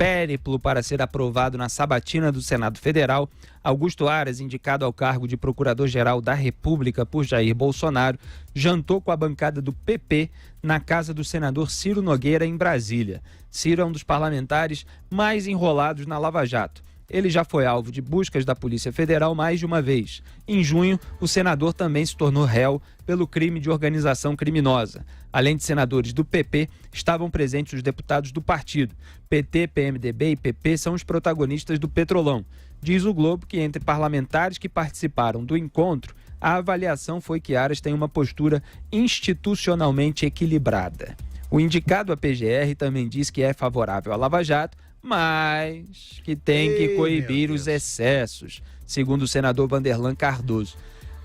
périplo para ser aprovado na sabatina do Senado Federal, Augusto Aras, indicado ao cargo de Procurador-Geral da República por Jair Bolsonaro, jantou com a bancada do PP na casa do senador Ciro Nogueira, em Brasília. Ciro é um dos parlamentares mais enrolados na Lava Jato. Ele já foi alvo de buscas da Polícia Federal mais de uma vez. Em junho, o senador também se tornou réu pelo crime de organização criminosa. Além de senadores do PP, estavam presentes os deputados do partido. PT, PMDB e PP são os protagonistas do Petrolão. Diz o Globo que entre parlamentares que participaram do encontro, a avaliação foi que Aras tem uma postura institucionalmente equilibrada. O indicado à PGR também diz que é favorável à Lava Jato, mas que tem que coibir os excessos, segundo o senador Vanderlan Cardoso.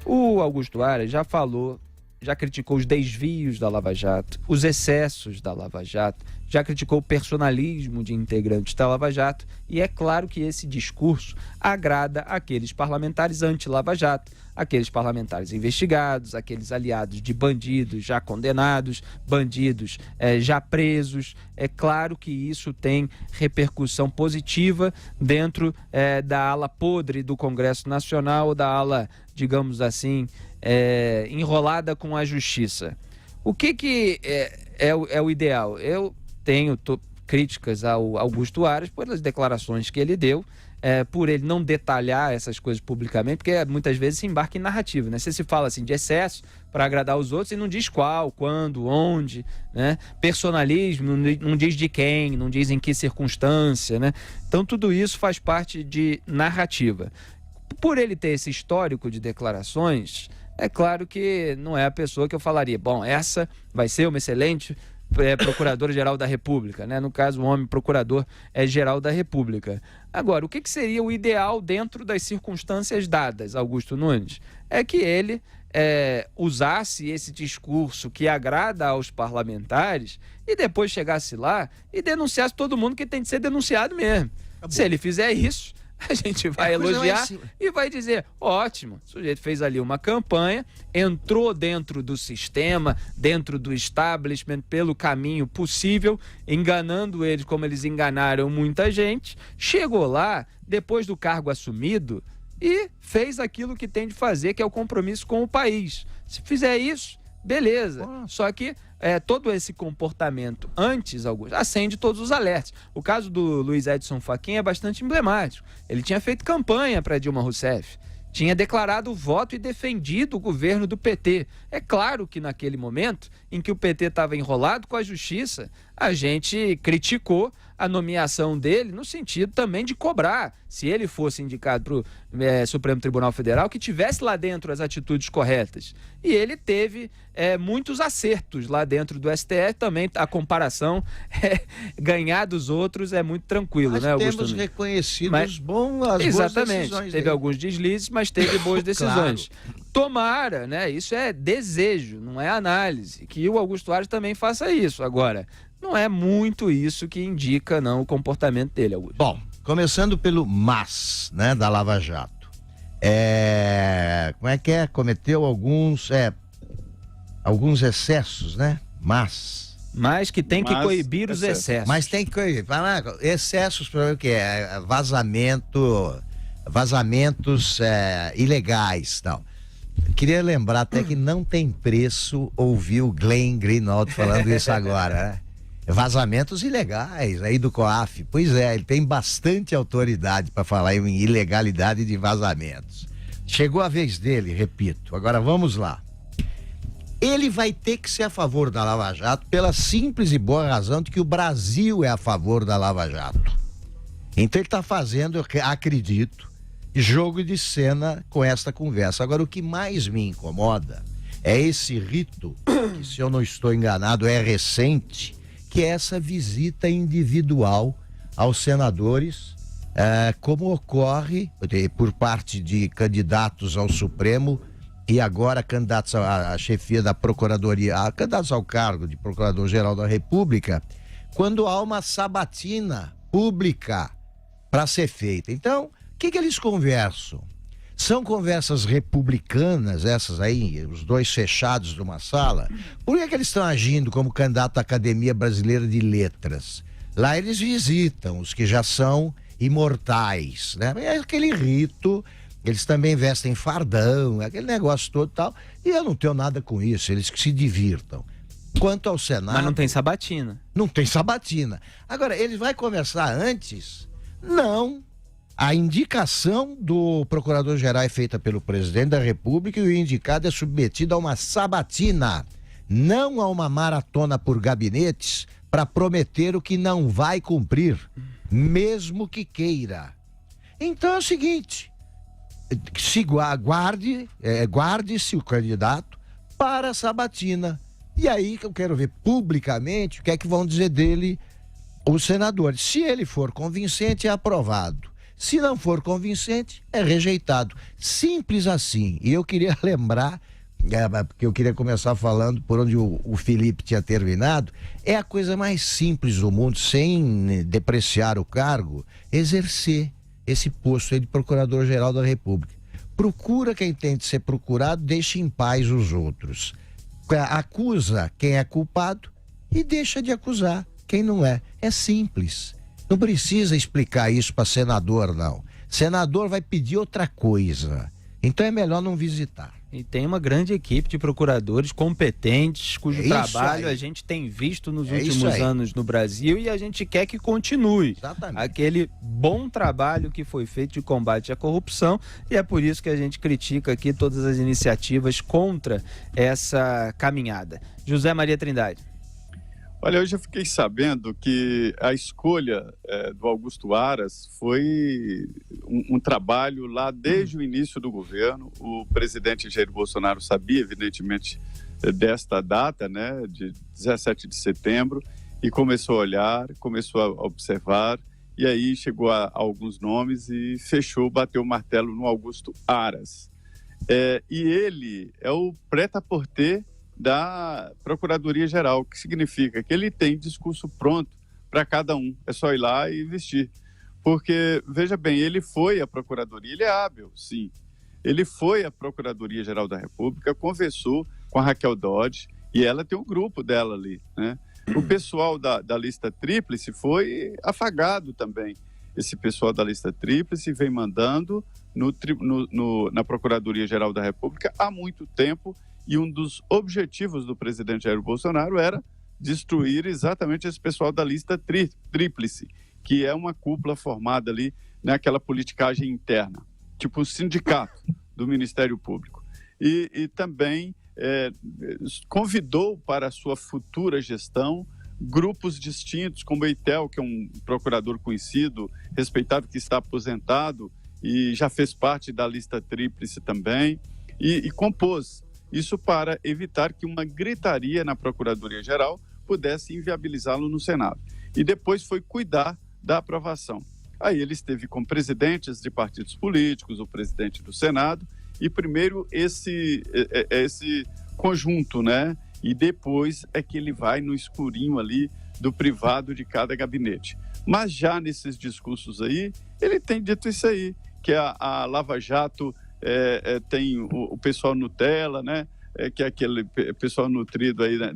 O Augusto Aras já criticou os desvios da Lava Jato, os excessos da Lava Jato, já criticou o personalismo de integrantes da Lava Jato, e é claro que esse discurso agrada aqueles parlamentares anti-Lava Jato, aqueles parlamentares investigados, aqueles aliados de bandidos já condenados, bandidos já presos. É claro que isso tem repercussão positiva dentro da ala podre do Congresso Nacional, ou da ala, digamos assim, enrolada com a justiça. O que é o ideal? Eu tenho críticas ao Augusto Aras pelas declarações que ele deu, por ele não detalhar essas coisas publicamente, porque muitas vezes se embarca em narrativa, né? Você se fala assim de excesso para agradar os outros e não diz qual, quando, onde, né? Personalismo, não diz de quem, não diz em que circunstância, né? Então tudo isso faz parte de narrativa. Por ele ter esse histórico de declarações, é claro que não é a pessoa que eu falaria, bom, essa vai ser uma excelente Procurador-Geral da República, né? No caso, o homem Procurador-Geral da República. Agora, o que seria o ideal dentro das circunstâncias dadas, Augusto Nunes? É que ele usasse esse discurso que agrada aos parlamentares e depois chegasse lá e denunciasse todo mundo que tem de ser denunciado mesmo. Acabou. Se ele fizer isso, a gente vai elogiar e vai dizer, ótimo, o sujeito fez ali uma campanha, entrou dentro do sistema, dentro do establishment, pelo caminho possível, enganando eles como eles enganaram muita gente, chegou lá, depois do cargo assumido, e fez aquilo que tem de fazer, que é o compromisso com o país. Se fizer isso, beleza. Só que todo esse comportamento antes, Augusto, acende todos os alertas. O caso do Luiz Edson Fachin é bastante emblemático. Ele tinha feito campanha para Dilma Rousseff, tinha declarado o voto e defendido o governo do PT. É claro que naquele momento em que o PT estava enrolado com a justiça, a gente criticou a nomeação dele no sentido também de cobrar, se ele fosse indicado para o Supremo Tribunal Federal, que tivesse lá dentro as atitudes corretas. E ele teve muitos acertos lá dentro do STF também. A comparação, ganhar dos outros é muito tranquilo, mas né, Augusto? Temos reconhecido as boas decisões. Teve alguns deslizes, mas teve boas decisões. Claro. Tomara, né? Isso é desejo, não é análise. Que o Augusto Aras também faça isso. Agora, não é muito isso que indica, não, o comportamento dele, Augusto. Bom, começando pelo MAS, né, da Lava Jato. Como é que é? Cometeu alguns excessos, né? Mas que tem que coibir os excessos. Mas tem que coibir. Excessos para o que é? Vazamentos ilegais, tal. Queria lembrar até que não tem preço ouvir o Glenn Greenwald falando isso agora, né? Vazamentos ilegais aí do COAF. Pois é, ele tem bastante autoridade para falar em ilegalidade de vazamentos. Chegou a vez dele, repito. Agora vamos lá. Ele vai ter que ser a favor da Lava Jato pela simples e boa razão de que o Brasil é a favor da Lava Jato. Então ele está fazendo, eu acredito, jogo de cena com esta conversa. Agora, o que mais me incomoda é esse rito, que, se eu não estou enganado, é recente, que é essa visita individual aos senadores, como ocorre por parte de candidatos ao Supremo e agora candidatos à chefia da Procuradoria, candidatos ao cargo de Procurador-Geral da República, quando há uma sabatina pública para ser feita. Então, o que eles conversam? São conversas republicanas, essas aí, os dois fechados numa sala. Por que eles estão agindo como candidato à Academia Brasileira de Letras? Lá eles visitam os que já são imortais, né? É aquele rito, eles também vestem fardão, aquele negócio todo e tal, e eu não tenho nada com isso, eles que se divirtam. Quanto ao Senado... Mas não tem sabatina. Não tem sabatina. Agora, ele vai começar antes? Não. A indicação do procurador-geral é feita pelo presidente da República e o indicado é submetido a uma sabatina, não a uma maratona por gabinetes para prometer o que não vai cumprir, mesmo que queira. Então é o seguinte, guarde-se o candidato para a sabatina. E aí que eu quero ver publicamente o que é que vão dizer dele os senadores. Se ele for convincente, é aprovado. Se não for convincente, é rejeitado. Simples assim. E eu queria lembrar, porque eu queria começar falando por onde o Felipe tinha terminado, é a coisa mais simples do mundo, sem depreciar o cargo, exercer esse posto aí de Procurador-Geral da República. Procura quem tem de ser procurado, deixe em paz os outros. Acusa quem é culpado e deixa de acusar quem não é. É simples. Não precisa explicar isso para senador, não. Senador vai pedir outra coisa. Então é melhor não visitar. E tem uma grande equipe de procuradores competentes, cujo trabalho a gente tem visto nos últimos anos no Brasil e a gente quer que continue. Exatamente. Aquele bom trabalho que foi feito de combate à corrupção, e é por isso que a gente critica aqui todas as iniciativas contra essa caminhada. José Maria Trindade. Olha, hoje eu fiquei sabendo que a escolha do Augusto Aras foi um trabalho lá desde o início do governo. O presidente Jair Bolsonaro sabia, evidentemente, desta data, né, de 17 de setembro, e começou a olhar, começou a observar, e aí chegou a alguns nomes e fechou, bateu o martelo no Augusto Aras. E ele é o prêt-à-porter da Procuradoria-Geral, o que significa que ele tem discurso pronto para cada um, é só ir lá e vestir. Porque, veja bem, ele foi à Procuradoria, ele é hábil, sim. Ele foi à Procuradoria-Geral da República, conversou com a Raquel Dodge, e ela tem um grupo dela ali, né? O pessoal da lista tríplice foi afagado também. Esse pessoal da lista tríplice vem mandando na Procuradoria-Geral da República há muito tempo, e um dos objetivos do presidente Jair Bolsonaro era destruir exatamente esse pessoal da lista tríplice, que é uma cúpula formada ali naquela politicagem interna, tipo o sindicato do Ministério Público. E também convidou para a sua futura gestão grupos distintos, como o Eitel, que é um procurador conhecido, respeitado, que está aposentado e já fez parte da lista tríplice também, e compôs isso para evitar que uma gritaria na Procuradoria-Geral pudesse inviabilizá-lo no Senado. E depois foi cuidar da aprovação. Aí ele esteve com presidentes de partidos políticos, o presidente do Senado, e primeiro esse conjunto, né? E depois é que ele vai no escurinho ali do privado de cada gabinete. Mas já nesses discursos aí, ele tem dito isso aí, que a Lava Jato tem o pessoal Nutella, né? Que é aquele pessoal nutrido aí, né?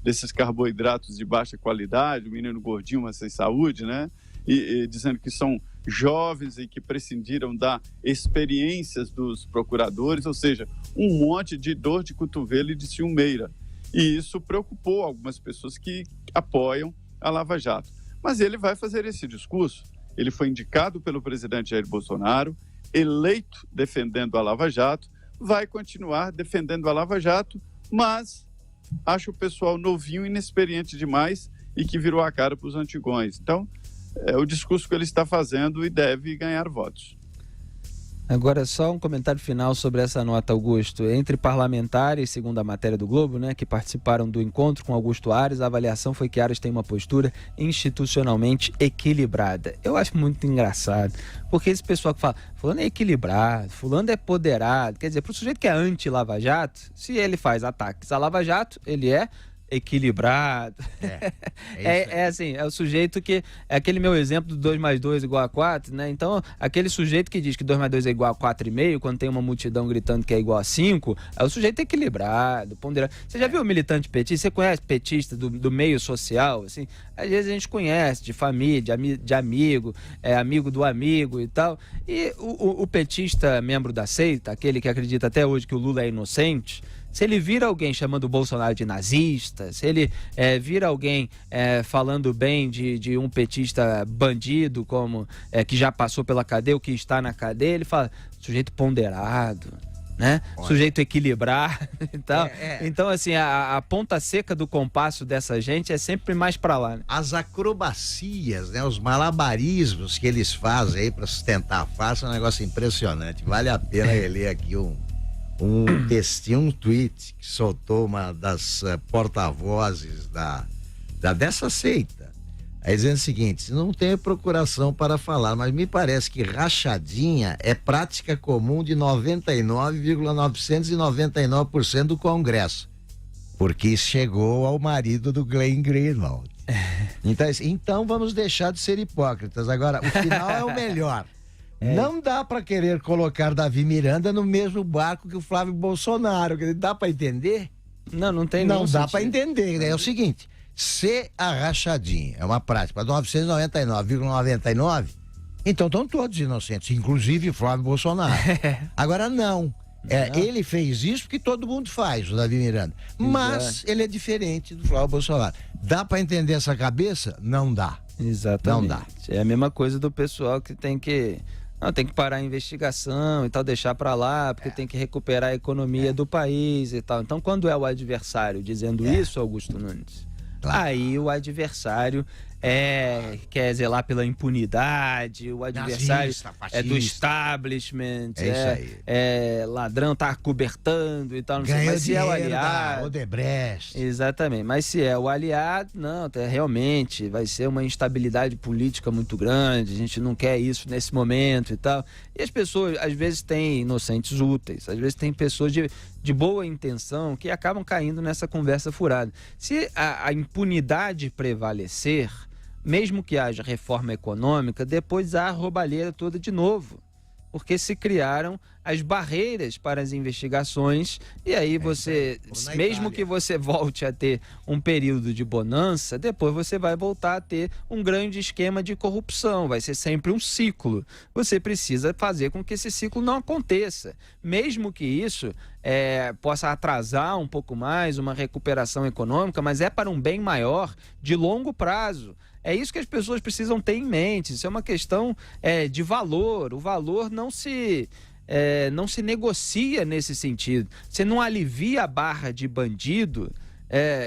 desses carboidratos de baixa qualidade, o menino gordinho, mas sem saúde, né? E dizendo que são jovens e que prescindiram das experiências dos procuradores, ou seja, um monte de dor de cotovelo e de ciumeira. E isso preocupou algumas pessoas que apoiam a Lava Jato. Mas ele vai fazer esse discurso. Ele foi indicado pelo presidente Jair Bolsonaro, eleito defendendo a Lava Jato, vai continuar defendendo a Lava Jato, mas acho o pessoal novinho, inexperiente demais e que virou a cara para os antigões. Então, é o discurso que ele está fazendo e deve ganhar votos. Agora, só um comentário final sobre essa nota, Augusto. Entre parlamentares, segundo a matéria do Globo, né, que participaram do encontro com Augusto Aras, a avaliação foi que Aras tem uma postura institucionalmente equilibrada. Eu acho muito engraçado, porque esse pessoal que fala, fulano é equilibrado, fulano é poderado, quer dizer, para o sujeito que é anti-Lava Jato, se ele faz ataques à Lava Jato, ele é equilibrado. É assim, é o sujeito que... É aquele meu exemplo do 2 mais 2 igual a 4, né? Então, aquele sujeito que diz que 2 mais 2 é igual a 4,5, quando tem uma multidão gritando que é igual a 5, é o sujeito equilibrado, ponderado. Você já viu o militante petista? Você conhece petista do meio social, assim? Às vezes a gente conhece, de família, de amigo, amigo do amigo e tal. E o petista membro da seita, aquele que acredita até hoje que o Lula é inocente, se ele vira alguém chamando o Bolsonaro de nazista, se ele vira alguém falando bem de um petista bandido, como que já passou pela cadeia ou que está na cadeia, ele fala, sujeito ponderado, né? Sujeito equilibrado e tal. Então, assim, a ponta seca do compasso dessa gente é sempre mais pra lá, né? As acrobacias, né? Os malabarismos que eles fazem aí pra sustentar a face é um negócio impressionante. Vale a pena reler aqui um textinho, um tweet que soltou uma das porta-vozes dessa seita. Aí dizendo o seguinte: não tenho procuração para falar, mas me parece que rachadinha é prática comum de 99,999% do Congresso, porque chegou ao marido do Glenn Greenwald. Então vamos deixar de ser hipócritas. Agora, o final é o melhor. Não dá para querer colocar Davi Miranda no mesmo barco que o Flávio Bolsonaro. Dá para entender? Não tem Não dá para entender, né? É o seguinte: se a rachadinha é uma prática 999,99, então estão todos inocentes, inclusive Flávio Bolsonaro. Agora não. Ele fez isso porque todo mundo faz, o Davi Miranda. Mas ele é diferente do Flávio Bolsonaro. Dá para entender essa cabeça? Não dá. Exatamente. Não dá. É a mesma coisa do pessoal que tem que parar a investigação e tal, deixar para lá, porque tem que recuperar a economia do país e tal. Então, quando é o adversário dizendo isso, Augusto Nunes, aí o adversário quer zelar pela impunidade, o adversário nazista, é do establishment, isso aí. Ladrão, tá acobertando e tal, não sei. Ganhou Mas se é o dinheiro da aliado... Odebrecht. Exatamente, mas se é o aliado, não, realmente vai ser uma instabilidade política muito grande, a gente não quer isso nesse momento e tal. E as pessoas, às vezes, têm inocentes úteis, às vezes tem pessoas de boa intenção que acabam caindo nessa conversa furada. Se a impunidade prevalecer, mesmo que haja reforma econômica, depois há a roubalheira toda de novo, porque se criaram as barreiras para as investigações e aí você, mesmo que você volte a ter um período de bonança, depois você vai voltar a ter um grande esquema de corrupção, vai ser sempre um ciclo. Você precisa fazer com que esse ciclo não aconteça, mesmo que isso possa atrasar um pouco mais uma recuperação econômica, mas é para um bem maior de longo prazo. É isso que as pessoas precisam ter em mente. Isso é uma questão de valor. O valor não se negocia nesse sentido. Você não alivia a barra de bandido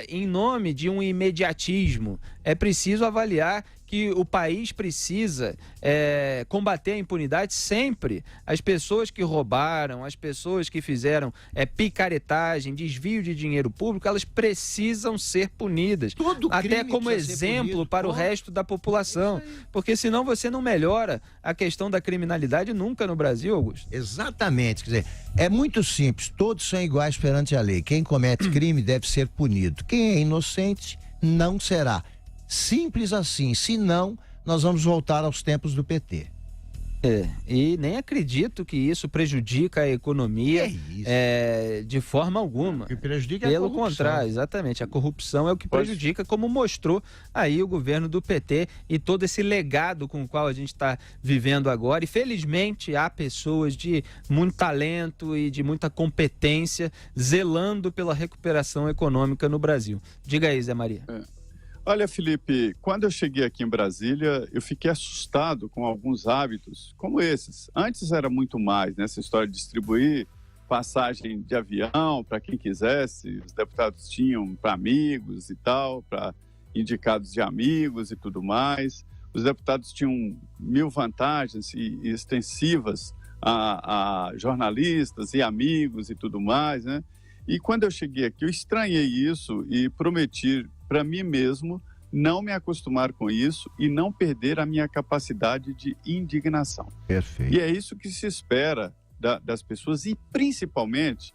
em nome de um imediatismo. É preciso avaliar que o país precisa combater a impunidade sempre. As pessoas que roubaram, as pessoas que fizeram picaretagem, desvio de dinheiro público, elas precisam ser punidas. Até como exemplo para o resto da população. Porque senão você não melhora a questão da criminalidade nunca no Brasil, Augusto. Exatamente. Quer dizer, é muito simples. Todos são iguais perante a lei. Quem comete crime deve ser punido. Quem é inocente não será. Simples assim, senão nós vamos voltar aos tempos do PT. E nem acredito que isso prejudica a economia de forma alguma. O que prejudica Pelo contrário, exatamente. A corrupção é o que prejudica, como mostrou aí o governo do PT e todo esse legado com o qual a gente está vivendo agora. E felizmente há pessoas de muito talento e de muita competência zelando pela recuperação econômica no Brasil. Diga aí, Zé Maria. Olha, Felipe, quando eu cheguei aqui em Brasília, eu fiquei assustado com alguns hábitos como esses. Antes era muito mais, né? Essa história de distribuir passagem de avião para quem quisesse, os deputados tinham para amigos e tal, para indicados de amigos e tudo mais. Os deputados tinham 1000 vantagens e extensivas a jornalistas e amigos e tudo mais, né? E quando eu cheguei aqui, eu estranhei isso e prometi para mim mesmo não me acostumar com isso e não perder a minha capacidade de indignação. Perfeito. E é isso que se espera das pessoas e, principalmente,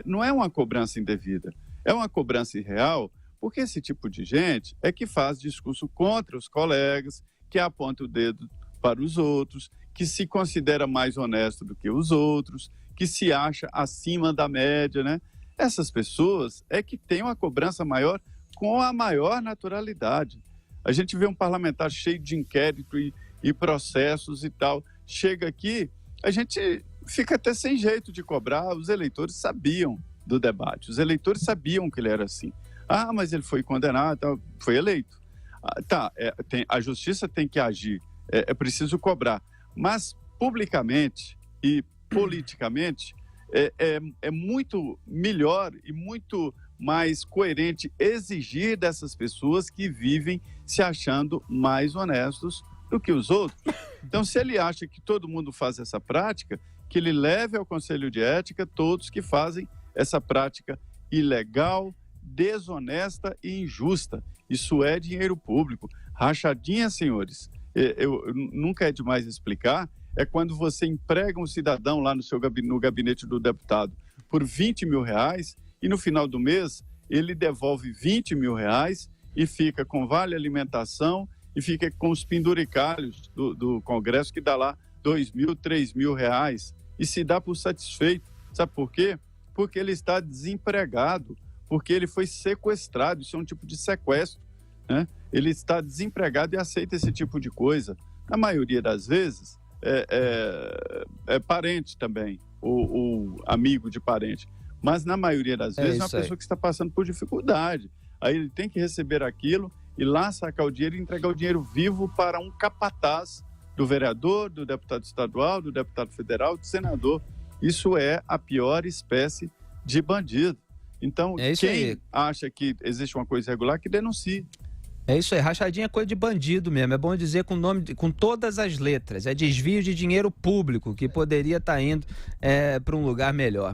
não é uma cobrança indevida, é uma cobrança irreal, Porque esse tipo de gente é que faz discurso contra os colegas, que aponta o dedo para os outros, que se considera mais honesto do que os outros, que se acha acima da média, né? Essas pessoas é que têm uma cobrança maior com a maior naturalidade. A gente vê um parlamentar cheio de inquérito e processos e tal. Chega aqui, a gente fica até sem jeito de cobrar. Os eleitores sabiam do debate, os eleitores sabiam que ele era assim. Ah, mas ele foi condenado, foi eleito. A justiça tem que agir, é preciso cobrar. Mas publicamente e politicamente é muito melhor e muito mais coerente exigir dessas pessoas que vivem se achando mais honestos do que os outros. Então, se ele acha que todo mundo faz essa prática, que ele leve ao Conselho de Ética todos que fazem essa prática ilegal, desonesta e injusta. Isso é dinheiro público. Rachadinha, senhores, nunca é demais explicar, é quando você emprega um cidadão lá no gabinete do deputado por R$20 mil e no final do mês ele devolve R$20 mil e fica com vale alimentação e fica com os penduricalhos do Congresso que dá lá R$2.000, R$3.000 e se dá por satisfeito. Sabe por quê? Porque ele está desempregado, porque ele foi sequestrado, isso é um tipo de sequestro, né? Ele está desempregado e aceita esse tipo de coisa. Na maioria das vezes, é parente também, ou amigo de parente. Mas na maioria das vezes é uma pessoa que está passando por dificuldade. Aí ele tem que receber aquilo e lá sacar o dinheiro e entregar o dinheiro vivo para um capataz do vereador, do deputado estadual, do deputado federal, do senador. Isso é a pior espécie de bandido. Então, quem acha que existe uma coisa irregular, que denuncie. É isso aí, rachadinha é coisa de bandido mesmo, é bom dizer com todas as letras, é desvio de dinheiro público que poderia estar indo para um lugar melhor.